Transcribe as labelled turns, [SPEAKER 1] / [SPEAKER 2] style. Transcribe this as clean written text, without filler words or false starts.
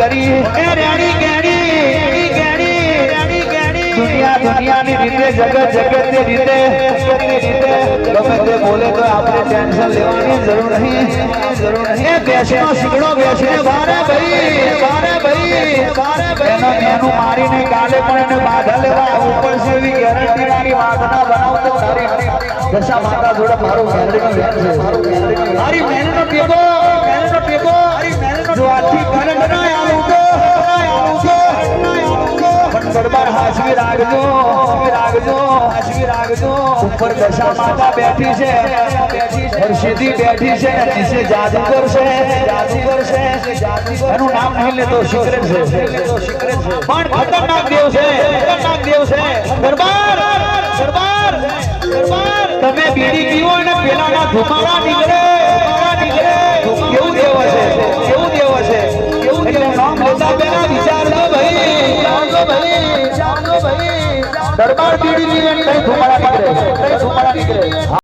[SPEAKER 1] કરી એ રેણી કેણી દુનિયાની રીતે જગત ની રીતે ગમે તે બોલે તો આપણે ટેન્શન લેવાની જરૂર નહીં એ બેસનો શીગડો બેસીને બારે ભાઈ એનું મારીને કાલે પણ એને બાધા લેવા ઉપર છે એવી ગેરંટી વાળી વાત ના બનાવતો દશા માતા જોડે મારું મેલડીનો વેર છે મારી મેલનો ટેકો જો આથી કરંટ ના આવું તો દરબાર હાજરી રાખજો ઉપર દશા માતા બેઠી છે હર્ષિદી બેઠી છે ને નીચે જાદુગર છે એનું નામ નહીં લેતો સિક્રેટ છે પણ ખતરનાક દેવ છે દરબાર તમે બીડી પીવો અને પેલાના ધુમાડા નીકળે કેવું દેવ છે એટલે નામ લેતા પહેલા વિચાર લો ભાઈ દરબાર બીડી પીવે ધુમાડા નીકળે